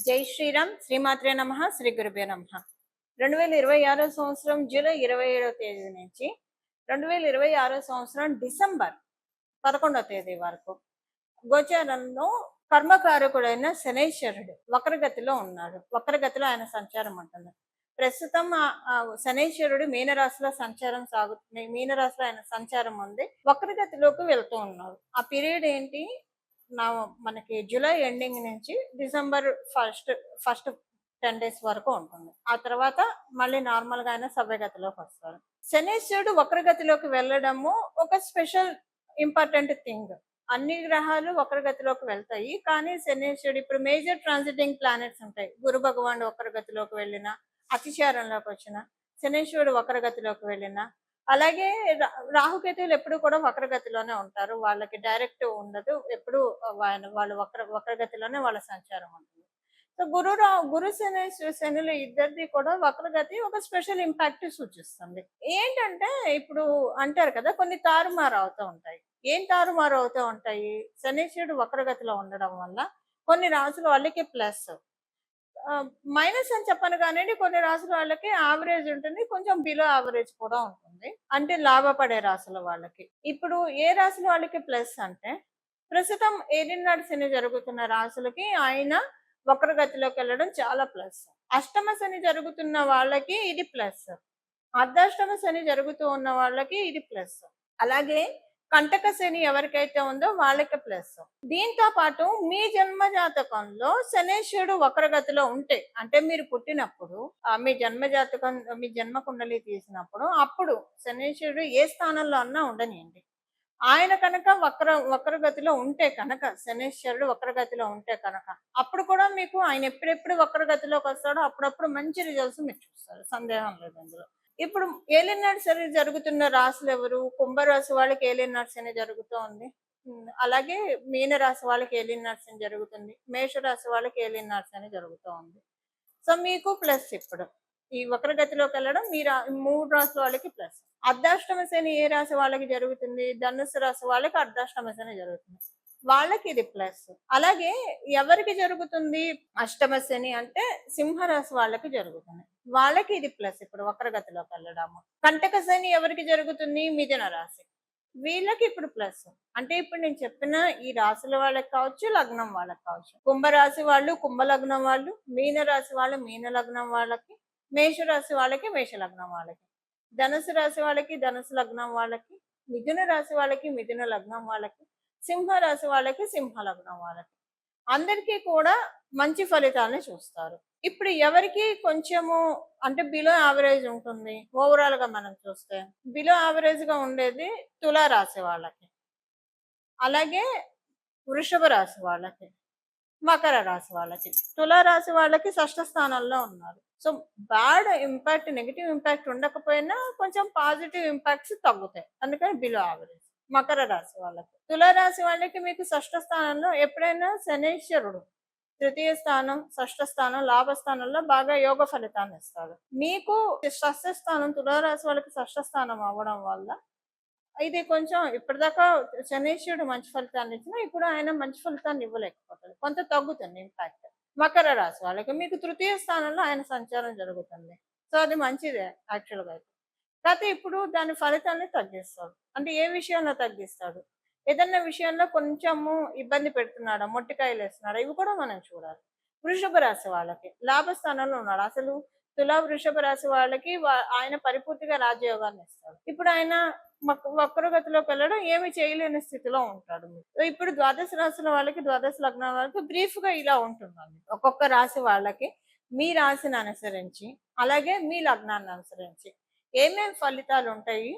జై శ్రీరామ్ శ్రీమాత్రే నమ శ్రీ గురుభ్యో నమ 2026 సంవత్సరం జూలై 27వ తేదీ నుంచి 2026 సంవత్సరం డిసెంబర్ 11వ తేదీ వరకు గోచారంలో కర్మకారకుడైన శనైశ్వరుడు వక్రగతిలో ఉన్నాడు. వక్రగతిలో ఆయన సంచారం ఉంటుంది. ప్రస్తుతం శనైశ్వరుడు మీనరాశిలో సంచారం సాగుతుంది. మీనరాశిలో ఆయన సంచారం ఉంది. వక్రగతిలోకి వెళ్తూ ఉన్నాడు. ఆ పీరియడ్ ఏంటి? మనకి జూలై ఎండింగ్ నుంచి డిసెంబర్ ఫస్ట్ 10 డేస్ వరకు ఉంటుంది. ఆ తర్వాత మళ్ళీ నార్మల్ గా ఆయన సవ్యగతిలోకి వస్తారు. శనీశ్వరుడు వక్రగతిలోకి వెళ్ళడము ఒక స్పెషల్ ఇంపార్టెంట్ థింగ్. అన్ని గ్రహాలు వక్రగతిలోకి వెళ్తాయి, కానీ శనీశ్వరుడు ఇప్పుడు మేజర్ ట్రాన్సిటింగ్ ప్లానెట్స్ ఉంటాయి. గురు భగవానుడు వక్రగతిలోకి వెళ్ళిన, అతిచారంలోకి వచ్చిన, శనీశ్వరుడు వక్రగతిలోకి వెళ్ళిన, అలాగే రాహుకేతువులు ఎప్పుడు కూడా వక్రగతిలోనే ఉంటారు. వాళ్ళకి డైరెక్ట్ ఉండదు. ఎప్పుడు వాళ్ళు వక్రగతిలోనే వాళ్ళ సంచారం ఉంటుంది. సో గురు శనులు ఇద్దరిది కూడా వక్రగతి ఒక స్పెషల్ ఇంపాక్ట్ సూచిస్తుంది. ఏంటంటే ఇప్పుడు అంటారు కదా, కొన్ని తారుమారు అవుతూ ఉంటాయి. ఏం తారుమారు అవుతూ ఉంటాయి? శనీశ్వరుడు వక్రగతిలో ఉండడం వల్ల కొన్ని రాసుల వాళ్ళకి ప్లస్, మైనస్ అని చెప్పను కానివ్వండి, కొన్ని రాసుల వాళ్ళకి యావరేజ్ ఉంటుంది, కొంచెం బిలో యావరేజ్ కూడా ఉంటుంది. అంటే లాభపడే రాసుల వాళ్ళకి. ఇప్పుడు ఏ రాసుల వాళ్ళకి ప్లస్ అంటే, ప్రస్తుతం ఏలినాడు శని జరుగుతున్న రాసులకి ఆయన వక్రగతిలోకి వెళ్ళడం చాలా ప్లస్. అష్టమ శని జరుగుతున్న వాళ్ళకి ఇది ప్లస్. అర్ధాష్టమ శని జరుగుతూ ఉన్న వాళ్ళకి ఇది ప్లస్. అలాగే కంటక శని ఎవరికైతే ఉందో వాళ్ళకి ప్లస్. దీంతో పాటు మీ జన్మ జాతకంలో శనేశ్వరుడు వక్రగతిలో ఉంటే, అంటే మీరు పుట్టినప్పుడు మీ జన్మ జాతకం, మీ జన్మ కుండలి తీసినప్పుడు, అప్పుడు శనేశ్వరుడు ఏ స్థానంలో అన్నా ఉండనియండి, ఆయన కనుక వక్రగతిలో ఉంటే కనుక, శనేశ్వరుడు వక్రగతిలో ఉంటే కనుక, అప్పుడు కూడా మీకు ఆయన ఎప్పుడెప్పుడు వక్రగతిలోకి వస్తాడో అప్పుడప్పుడు మంచి రిజల్ట్స్ మీరు చూస్తారు. సందేహం లేదు అందులో. ఇప్పుడు ఏలినాడు శని జరుగుతున్న రాశులు ఎవరు? కుంభరాశి వాళ్ళకి ఏలినాడు శని జరుగుతూ ఉంది. అలాగే మీనరాశి వాళ్ళకి ఏలినాడు శని జరుగుతుంది. మేషరాశి వాళ్ళకి ఏలినాడు శని జరుగుతూ ఉంది. సో మీకు ప్లస్ ఇప్పుడు ఈ వక్రగతిలోకి వెళ్ళడం మీ 3 రాశుల వాళ్ళకి ప్లస్. అర్ధాష్టమ శని ఏ రాశి వాళ్ళకి జరుగుతుంది? ధనుసు రాశి వాళ్ళకి అర్ధాష్టమ శని జరుగుతుంది. వాళ్ళకి ఇది ప్లస్. అలాగే ఎవరికి జరుగుతుంది అష్టమ శని అంటే? సింహరాశి వాళ్ళకి జరుగుతుంది. వాళ్ళకి ఇది ప్లస్ ఇప్పుడు వక్రగతిలోకి వెళ్ళడము. కంటక శని ఎవరికి జరుగుతుంది? మిథున రాశి. వీళ్ళకి ఇప్పుడు ప్లస్. అంటే ఇప్పుడు నేను చెప్పిన ఈ రాశుల వాళ్ళకి కావచ్చు, లగ్నం వాళ్ళకి కావచ్చు. కుంభరాశి వాళ్ళు కుంభ లగ్నం వాళ్ళు, మీన రాశి వాళ్ళు మీన లగ్నం వాళ్ళకి, మేషరాశి వాళ్ళకి మేష లగ్నం వాళ్ళకి, ధనుసు రాశి వాళ్ళకి ధనుసు లగ్నం వాళ్ళకి, మిథున రాశి వాళ్ళకి మిథున లగ్నం వాళ్ళకి, సింహ రాశి వాళ్ళకి సింహ లగ్నం వాళ్ళకి, అందరికీ కూడా మంచి ఫలితాలను చూస్తారు. ఇప్పుడు ఎవరికి కొంచెము అంటే బిలో యావరేజ్ ఉంటుంది ఓవరాల్ గా మనం చూస్తే, బిలో యావరేజ్ గా ఉండేది తులారాశి వాళ్ళకి, అలాగే వృషభ రాశి వాళ్ళకి, మకర రాశి వాళ్ళకి. తులారాశి వాళ్ళకి షష్ఠ స్థానంలో ఉన్నారు. So bad impact, negative impact ఉండకపోయినా కొంచెం పాజిటివ్ ఇంపాక్ట్స్ తగ్గుతాయి, అందుకని బిలో యావరేజ్. మకర రాశి వాళ్ళకి. తులారాశి వాళ్ళకి మీకు షష్ఠ స్థానంలో ఎప్పుడైనా శనీశ్వరుడు తృతీయ స్థానం, షష్ఠ స్థానం, లాభస్థానంలో బాగా యోగ ఫలితాన్ని ఇస్తాడు. మీకు షష్ఠ స్థానం, తులారాశి వాళ్ళకి షష్ఠ స్థానం అవ్వడం వల్ల ఇది కొంచెం ఇప్పటిదాకా శనీశ్వరుడు మంచి ఫలితాన్ని ఇచ్చినా ఇప్పుడు ఆయన మంచి ఫలితాన్ని ఇవ్వలేకపోతాడు, కొంత తగ్గుతుంది ఇంపాక్ట్. మకర రాశి వాళ్ళకి మీకు తృతీయ స్థానంలో ఆయన సంచారం జరుగుతుంది. సో అది మంచిదే యాక్చువల్గా అయితే. కాకపోతే ఇప్పుడు దాని ఫలితాన్ని తగ్గిస్తాడు. అంటే ఏ విషయంలో తగ్గిస్తాడు? ఏదన్నా విషయంలో కొంచెము ఇబ్బంది పెడుతున్నాడా, మొట్టికాయలు వేస్తున్నాడా, ఇవి కూడా మనం చూడాలి. వృషభ రాశి వాళ్ళకి లాభస్థానంలో ఉన్నాడు. అసలు వృషభ రాశి వాళ్ళకి ఆయన పరిపూర్తిగా రాజయోగాన్ని ఇస్తాడు. ఇప్పుడు ఆయన వక్రగతిలోకి వెళ్ళడం ఏమి చేయలేని స్థితిలో ఉంటాడు. ఇప్పుడు ద్వాదశ రాశుల వాళ్ళకి, ద్వాదశ లగ్నాల వాళ్ళకి బ్రీఫ్ గా ఇలా ఉంటుందండి. ఒక్కొక్క రాశి వాళ్ళకి మీ రాశిని అనుసరించి, అలాగే మీ లగ్నాన్ని అనుసరించి ఏమేమి ఫలితాలు ఉంటాయి,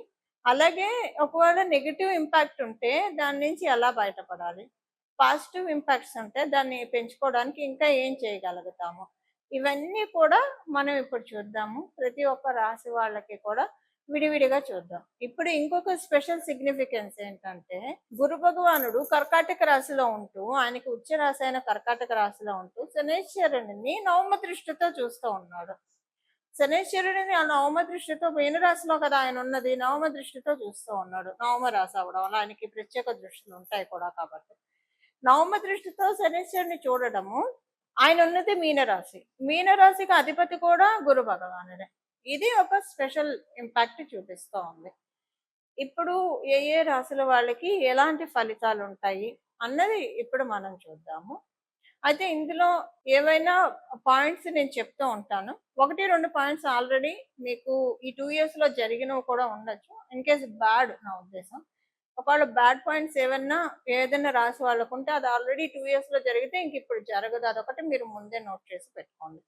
అలాగే ఒకవేళ నెగిటివ్ ఇంపాక్ట్ ఉంటే దాని నుంచి ఎలా బయటపడాలి, పాజిటివ్ ఇంపాక్ట్స్ ఉంటే దాన్ని పెంచుకోవడానికి ఇంకా ఏం చేయగలుగుతాము, ఇవన్నీ కూడా మనం ఇప్పుడు చూద్దాము. ప్రతి ఒక్క రాశి వాళ్ళకి కూడా విడివిడిగా చూద్దాం. ఇప్పుడు ఇంకొక స్పెషల్ సిగ్నిఫికెన్స్ ఏంటంటే, గురు భగవానుడు కర్కాటక రాశిలో ఉంటూ, ఆయనకి ఉచ్చ రాశి అయిన కర్కాటక రాశిలో ఉంటూ శనేశ్వరుడిని నవమ దృష్టితో చూస్తూ ఉన్నాడు. శనేశ్వరుడిని ఆ నవమ దృష్టితో, మీనరాశిలో కదా ఆయన ఉన్నది, నవమ దృష్టితో చూస్తూ ఉన్నాడు. నవమ రాశి అవడం వల్ల ఆయనకి ప్రత్యేక దృష్టిలు ఉంటాయి కూడా కాబట్టి, నవమ దృష్టితో శనేశ్వరుని చూడడము ఆయన ఉన్నది మీనరాశి. మీనరాశికి అధిపతి కూడా గురు భగవానుడే. ఇది ఒక స్పెషల్ ఇంపాక్ట్ చూపిస్తూ ఉంది. ఇప్పుడు ఏ ఏ రాశుల వాళ్ళకి ఎలాంటి ఫలితాలు ఉంటాయి అన్నది ఇప్పుడు మనం చూద్దాము. అయితే ఇందులో ఏవైనా పాయింట్స్ నేను చెప్తూ ఉంటాను. 1, 2 పాయింట్స్ ఆల్రెడీ మీకు ఈ 2 ఇయర్స్‌లో జరిగినవి కూడా ఉండొచ్చు. ఇన్ కేస్ బ్యాడ్ నా ఉద్దేశం. ఒకవేళ బ్యాడ్ పాయింట్స్ ఏదైనా రాశి వాళ్ళకుంటే అది ఆల్రెడీ 2 ఇయర్స్‌లో జరిగితే ఇంకిప్పుడు జరగదు. అదొకటి మీరు ముందే నోట్ చేసి పెట్టుకోండి.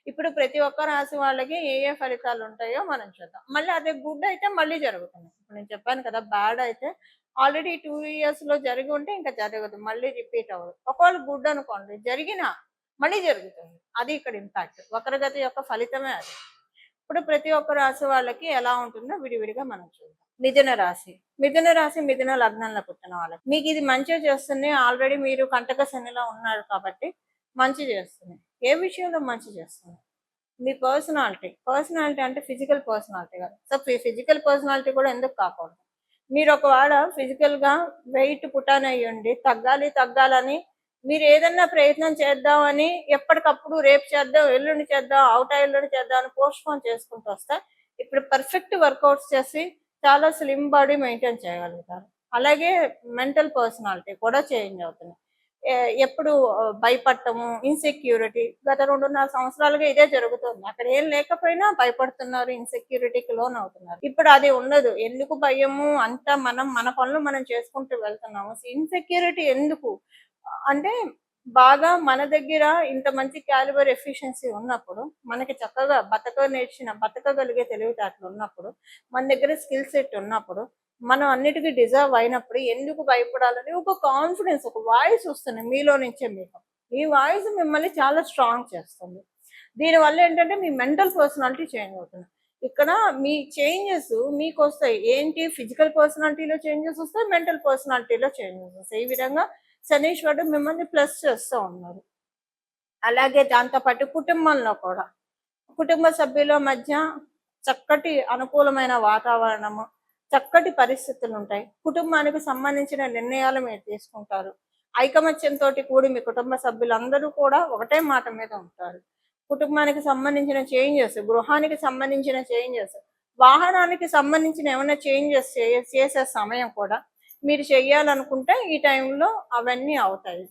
ఇప్పుడు ప్రతి ఒక్క రాశి వాళ్ళకి ఏ ఏ ఫలితాలు ఉంటాయో మనం చూద్దాం. మళ్ళీ అదే గుడ్ అయితే మళ్ళీ జరుగుతుంది. ఇప్పుడు నేను చెప్పాను కదా! బ్యాడ్ అయితే ఆల్రెడీ 2 ఇయర్స్‌లో జరిగి ఉంటే ఇంకా జరగదు. మళ్ళీ రిపీట్ అవ్వదు. ఒకవేళ గుడ్ అనుకోండి జరిగినా మళ్ళీ జరుగుతుంది. అది ఇక్కడ ఇంపాక్ట్. వక్రగతి యొక్క ఫలితమే అది. ఇప్పుడు ప్రతి ఒక్క రాశి వాళ్ళకి ఎలా ఉంటుందో విడివిడిగా మనం చూద్దాం. మిథున రాశి. మిథున రాశి మిథున లగ్నంలో పుట్టిన వాళ్ళకి. మీకు ఇది మంచిగా చేస్తుంది. ఆల్రెడీ మీరు కంటక శనిలో ఉన్నారు కాబట్టి మంచి చేస్తుంది. ఏ విషయంలో మంచి చేస్తుంది? మీ పర్సనాలిటీ. పర్సనాలిటీ అంటే ఫిజికల్ పర్సనాలిటీ కాదు. సో ఫిజికల్ పర్సనాలిటీ కూడా ఎందుకు కాకూడదు? మీరు ఒకవేళ ఫిజికల్‌గా వెయిట్ పుటాన్ అయ్యుండి తగ్గాలని మీరు ఏదన్నా ప్రయత్నం చేద్దామని ఎప్పటికప్పుడు రేపు చేద్దాం, ఎల్లుండి చేద్దాం, ఎల్లుండి చేద్దాం అని పోస్ట్‌పోన్ చేసుకుంటూ వస్తే ఇప్పుడు పర్ఫెక్ట్ వర్కౌట్స్ చేసి చాలా స్లిమ్ బాడీ మెయింటైన్ చేయగలుగుతారు. అలాగే మెంటల్ పర్సనాలిటీ కూడా చేంజ్ అవుతుంది. ఎప్పుడు భయపడటము, ఇన్‌సెక్యూరిటీ గత 2.5 సంవత్సరాలుగా ఇదే జరుగుతుంది. అక్కడ ఏం లేకపోయినా భయపడుతున్నారు, ఇన్‌సెక్యూరిటీకి లోనవుతున్నారు. ఇప్పుడు అది ఉండదు. ఎందుకు భయము? అంతా మన పనులు మనం చేసుకుంటూ వెళ్తున్నాము. ఇన్‌సెక్యూరిటీ ఎందుకు? అంటే బాగా మన దగ్గర ఇంత మంచి క్యాలిబర్ ఎఫిషియన్సీ ఉన్నప్పుడు, మనకి చక్కగా బతకగలిగే తెలివితేటలు ఉన్నప్పుడు, మన దగ్గర స్కిల్ సెట్ ఉన్నప్పుడు, మనం అన్నిటికీ డిజర్వ్ అయినప్పుడు ఎందుకు భయపడాలని ఒక కాన్ఫిడెన్స్, ఒక వాయిస్ వస్తుంది మీలో నుంచే మీకు. ఈ వాయిస్ మిమ్మల్ని చాలా స్ట్రాంగ్ చేస్తుంది. దీనివల్ల ఏంటంటే మీ మెంటల్ పర్సనాలిటీ చేంజ్ అవుతుంది. ఇక్కడ మీ చేంజెస్ మీకు వస్తాయి. ఏంటి? ఫిజికల్ పర్సనాలిటీలో చేంజెస్ వస్తాయి, మెంటల్ పర్సనాలిటీలో చేంజెస్ వస్తాయి. ఈ విధంగా శనీశ్వరుడు మిమ్మల్ని ప్లస్ చేస్తూ ఉన్నారు. అలాగే దాంతోపాటు కుటుంబంలో కూడా కుటుంబ సభ్యుల మధ్య చక్కటి అనుకూలమైన వాతావరణము, చక్కటి పరిస్థితులు ఉంటాయి. కుటుంబానికి సంబంధించిన నిర్ణయాలు మీరు తీసుకుంటారు. ఐకమత్యంతో కూడి మీ కుటుంబ సభ్యులందరూ కూడా ఒకటే మాట మీద ఉంటారు. కుటుంబానికి సంబంధించిన చేంజెస్, గృహానికి సంబంధించిన చేంజెస్, వాహనానికి సంబంధించిన ఏమైనా చేంజెస్ చేసే సమయం కూడా మీరు చెయ్యాలనుకుంటే ఈ టైంలో అవన్నీ అవుతాయి.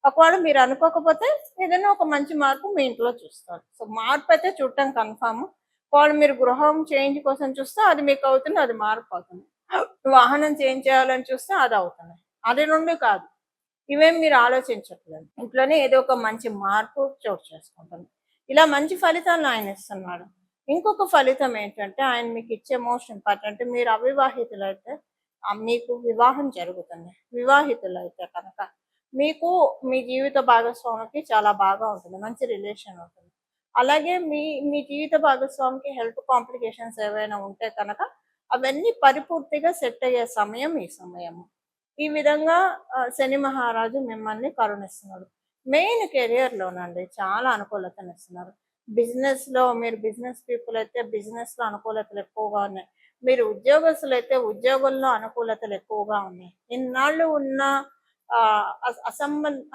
ఒకవేళ మీరు అనుకోకపోతే ఏదైనా ఒక మంచి మార్పు మీ ఇంట్లో చూస్తారు. సో మార్పు అయితే చూడటం కన్ఫామ్. ఒకవేళ మీరు గృహం చేంజ్ కోసం చూస్తే అది మీకు అవుతుంది, అది మార్పు అవుతుంది. వాహనం చేంజ్ చేయాలని చూస్తే అది అవుతుంది. అది 2 కాదు. ఇవేం మీరు ఆలోచించట్లేదు. ఇంట్లోనే ఏదో ఒక మంచి మార్పు చోటు చేసుకుంటుంది. ఇలా మంచి ఫలితాలను ఆయన ఇస్తున్నాడు. ఇంకొక ఫలితం ఏంటంటే ఆయన మీకు ఇచ్చే మోస్ట్ ఇంపార్టెంట్, మీరు అవివాహితులైతే మీకు వివాహం జరుగుతుంది. వివాహితులైతే కనుక మీకు మీ జీవిత భాగస్వామికి చాలా బాగా ఉంటుంది. మంచి రిలేషన్ ఉంటుంది. అలాగే మీ మీ జీవిత భాగస్వామికి హెల్త్ కాంప్లికేషన్స్ ఏవైనా ఉంటే కనుక అవన్నీ పరిపూర్తిగా సెట్ అయ్యే సమయం ఈ సమయము. ఈ విధంగా శని మహారాజు మిమ్మల్ని కరుణిస్తున్నాడు. మెయిన్ కెరియర్‌లోనండి చాలా అనుకూలతనిస్తున్నారు. బిజినెస్‌లో మీరు బిజినెస్ పీపుల్ అయితే బిజినెస్‌లో అనుకూలతలు ఎక్కువగా ఉన్నాయి. మీరు ఉద్యోగస్తులైతే ఉద్యోగంలో అనుకూలతలు ఎక్కువగా ఉన్నాయి. ఇన్నాళ్ళు ఉన్న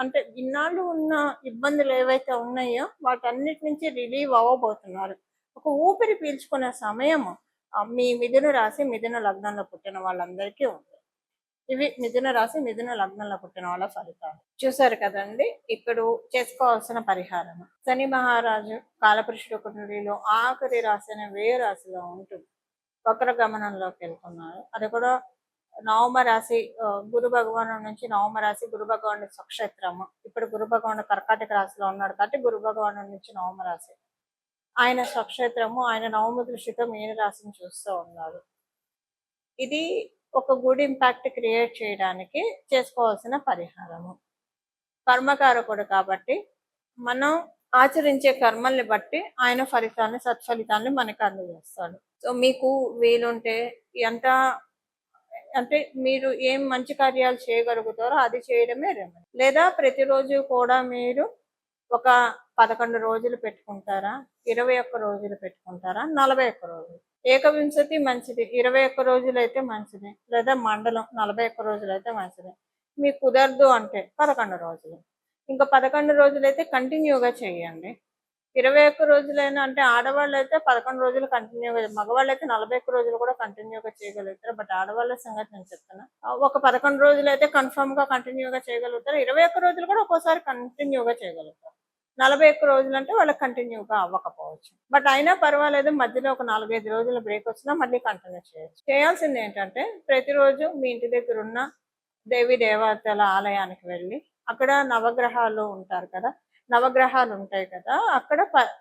అంటే ఇన్నాళ్ళు ఉన్న ఇబ్బందులు ఏవైతే ఉన్నాయో వాటన్నిటి నుంచి రిలీవ్ అవ్వబోతున్నారు. ఒక ఊపిరి పీల్చుకునే సమయము మీ మిథున రాశి మిథున లగ్నంలో పుట్టిన వాళ్ళందరికీ ఉంది. ఇవి మిథున రాశి మిథున లగ్నంలో పుట్టిన వాళ్ళ ఫలితాలు. చూసారు కదండి. ఇప్పుడు చేసుకోవాల్సిన పరిహారం. శని మహారాజు కాలపురుషుడు కుండలిలో ఆఖరి రాశి అనే వ్యయ రాశిలో ఉంటుంది. వక్ర గమనంలోకి వెళ్తున్నారు. అది కూడా నవమ రాశి, గురు భగవాను నుంచి నవమ రాశి గురు భగవానుడి స్వక్షేత్రము. ఇప్పుడు గురు భగవానుడు కర్కాటక రాశిలో ఉన్నాడు కాబట్టి గురు భగవాను నుంచి నవమ రాశి ఆయన స్వక్షేత్రము. ఆయన నవమ దృష్టితో మీన రాశిని చూస్తూ ఉన్నారు. ఇది ఒక గుడ్ ఇంపాక్ట్ క్రియేట్ చేయడానికి చేసుకోవాల్సిన పరిహారము. కర్మకారకుడు కాబట్టి మనం ఆచరించే కర్మల్ని బట్టి ఆయన సత్ఫలితాన్ని మనకు అందజేస్తాడు. సో మీకు వీలుంటే ఎంత అంటే మీరు ఏం మంచి కార్యాలు చేయగలుగుతారో అది చేయడమే రెమెడీ. లేదా ప్రతిరోజు కూడా మీరు ఒక 11 రోజులు పెట్టుకుంటారా, 21 రోజులు పెట్టుకుంటారా, 41 రోజులు. ఏకవింశతి మంచిది, 21 రోజులు అయితే మంచిది. లేదా మండలం 41 రోజులు అయితే మంచిది. మీకు కుదరదు అంటే 11 రోజులు. ఇంకా 11 రోజులైతే కంటిన్యూగా చేయండి. 21 రోజులైనా అంటే ఆడవాళ్ళైతే 11 రోజులు కంటిన్యూగా, మగవాళ్ళైతే 41 రోజులు కూడా కంటిన్యూగా చేయగలుగుతారు. బట్ ఆడవాళ్ళ సంగతి నేను చెప్తున్నా. ఒక 11 రోజులైతే కన్ఫర్మ్‌గా కంటిన్యూగా చేయగలుగుతారు. 21 రోజులు కూడా ఒక్కోసారి కంటిన్యూగా చేయగలుగుతారు. 41 రోజులంటే వాళ్ళకి కంటిన్యూగా అవ్వకపోవచ్చు. బట్ అయినా పర్వాలేదు, మధ్యలో ఒక 4, 5 రోజులు బ్రేక్ వచ్చినా మళ్ళీ కంటిన్యూ చేయొచ్చు. చేయాల్సింది ఏంటంటే ప్రతిరోజు మీ ఇంటి దగ్గరున్న దేవీ దేవతల ఆలయానికి వెళ్ళి అక్కడ నవగ్రహాలు ఉంటారు కదా, నవగ్రహాలు ఉంటాయి కదా, అక్కడ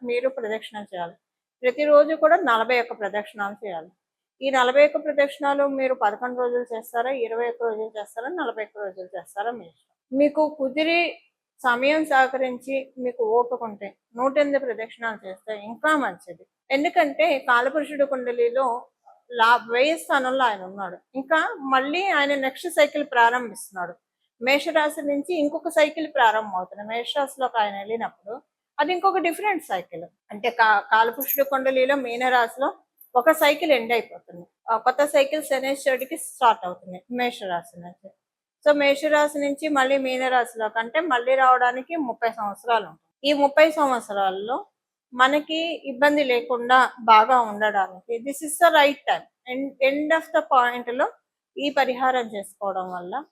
మీరు ప్రదక్షిణలు చేయాలి. ప్రతిరోజు కూడా 41 ప్రదక్షిణాలు చేయాలి. ఈ 41 ప్రదక్షిణాలు మీరు 11 రోజులు చేస్తారా, 21 రోజులు చేస్తారా, 41 రోజులు చేస్తారా మీ ఇష్టం. మీకు కుదిరి సమయం సహకరించి మీకు ఓపిక ఉంటే 108 ప్రదక్షిణాలు చేస్తే ఇంకా మంచిది. ఎందుకంటే కాలపురుషుడు కుండలిలో 1000 స్థానంలో ఆయన ఉన్నాడు. ఇంకా మళ్ళీ ఆయన నెక్స్ట్ సైకిల్ ప్రారంభిస్తున్నాడు. మేషరాశి నుంచి ఇంకొక సైకిల్ ప్రారంభం అవుతుంది. మేషరాశిలోకి ఆయన వెళ్ళినప్పుడు అది ఇంకొక డిఫరెంట్ సైకిల్. అంటే కాలపురుషుడు కుండలిలో మీనరాశిలో ఒక సైకిల్ ఎండ్ అయిపోతుంది. కొత్త సైకిల్ శనేశ్వరుడికి స్టార్ట్ అవుతుంది మేషరాశి నుంచి. సో మేషరాశి నుంచి మళ్ళీ మీనరాశిలోకి అంటే మళ్ళీ రావడానికి 30 సంవత్సరాలు ఉంటుంది. ఈ 30 సంవత్సరాల్లో మనకి ఇబ్బంది లేకుండా బాగా ఉండడానికి this is the right time. End of the point లో ఈ పరిహారం చేసుకోవడం వల్ల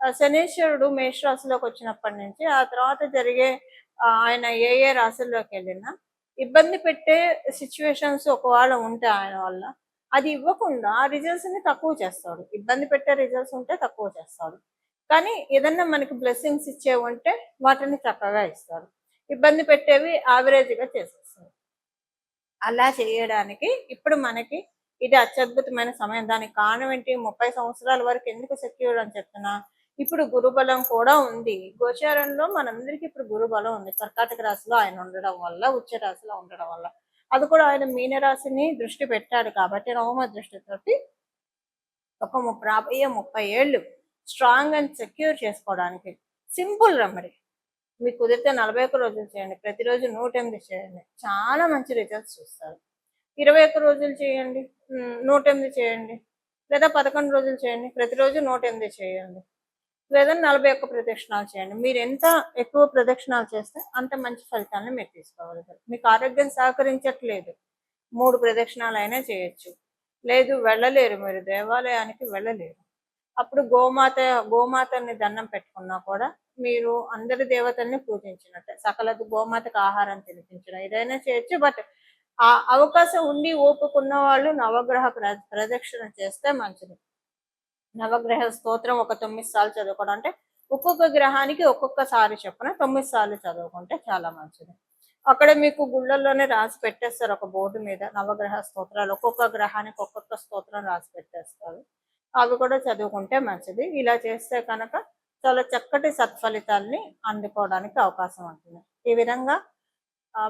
శనేశ్వరుడు మేషరాశిలోకి వచ్చినప్పటి నుంచి ఆ తర్వాత జరిగే ఆయన ఏ ఏ రాశుల్లోకి వెళ్ళినా ఇబ్బంది పెట్టే సిచ్యువేషన్స్ ఒకవేళ ఉంటే ఆయన వల్ల అది ఇవ్వకుండా ఆ రిజల్ట్స్ ని తక్కువ చేస్తాడు. ఇబ్బంది పెట్టే రిజల్ట్స్ ఉంటే తక్కువ చేస్తాడు, కానీ ఏదన్నా మనకి బ్లెస్సింగ్స్ ఇచ్చేవి ఉంటే వాటిని చక్కగా ఇస్తాడు. ఇబ్బంది పెట్టేవి యావరేజ్గా చేసేస్తాడు. అలా చేయడానికి ఇప్పుడు మనకి ఇది అత్యద్భుతమైన సమయం. దానికి కారణం ఏంటి, 30 సంవత్సరాల వరకు ఎందుకు సెక్యూర్ అని చెప్తున్నా, ఇప్పుడు గురుబలం కూడా ఉంది. గోచారంలో మనందరికీ ఇప్పుడు గురుబలం ఉంది. కర్కాటక రాశిలో ఆయన ఉండడం వల్ల, ఉచ్చ రాశిలో ఉండడం వల్ల, అది కూడా ఆయన మీనరాశిని దృష్టి పెట్టాడు కాబట్టి నవమ దృష్టితోటి ఒక 30 ఏళ్ళు స్ట్రాంగ్ అండ్ సెక్యూర్ చేసుకోవడానికి సింపుల్ రెమెడీ. మీకు కుదిరితే 41 రోజులు చేయండి, ప్రతిరోజు 108 చేయండి, చాలా మంచి రిజల్ట్స్ చూస్తారు. 21 రోజులు చేయండి, 108 చేయండి, లేదా 11 రోజులు చేయండి, ప్రతిరోజు 108 చేయండి, లేదా 41 ప్రదక్షిణాలు చేయండి. మీరు ఎంత ఎక్కువ ప్రదక్షిణాలు చేస్తే అంత మంచి ఫలితాలను మీరు తీసుకోగలుగుతారు. మీకు ఆరోగ్యం సహకరించట్లేదు, 3 ప్రదక్షిణాలు అయినా చేయొచ్చు. లేదు వెళ్ళలేరు, మీరు దేవాలయానికి వెళ్ళలేరు, అప్పుడు గోమాతని దండం పెట్టుకున్నా కూడా మీరు అందరి దేవతల్ని పూజించినట్టే. సకల గోమాతకు ఆహారం తినిపించడం ఏదైనా చేయొచ్చు. బట్ ఆ అవకాశం ఉండి ఓపుకున్న వాళ్ళు నవగ్రహ ప్రదక్షిణ చేస్తే మంచిది. నవగ్రహ స్తోత్రం ఒక 9 సార్లు చదువుకోవడం, అంటే ఒక్కొక్క గ్రహానికి ఒక్కొక్కసారి చొప్పున 9 సార్లు చదువుకుంటే చాలా మంచిది. అక్కడ మీకు గుళ్ళల్లోనే రాసి పెట్టేస్తారు ఒక బోర్డు మీద నవగ్రహ స్తోత్రాలు, ఒక్కొక్క గ్రహానికి ఒక్కొక్క స్తోత్రం రాసి పెట్టేస్తారు. అవి కూడా చదువుకుంటే మంచిది. ఇలా చేస్తే కనుక చాలా చక్కటి సత్ఫలితాల్ని అందుకోవడానికి అవకాశం ఉంటుంది. ఈ విధంగా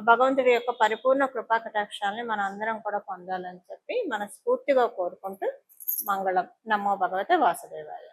భగవంతుడి యొక్క పరిపూర్ణ కృపా కటాక్షాలని మన అందరం కూడా పొందాలని చెప్పి మనస్ఫూర్తిగా కోరుకుంటూ మంగళం. నమో భగవతే వాసుదేవాయ.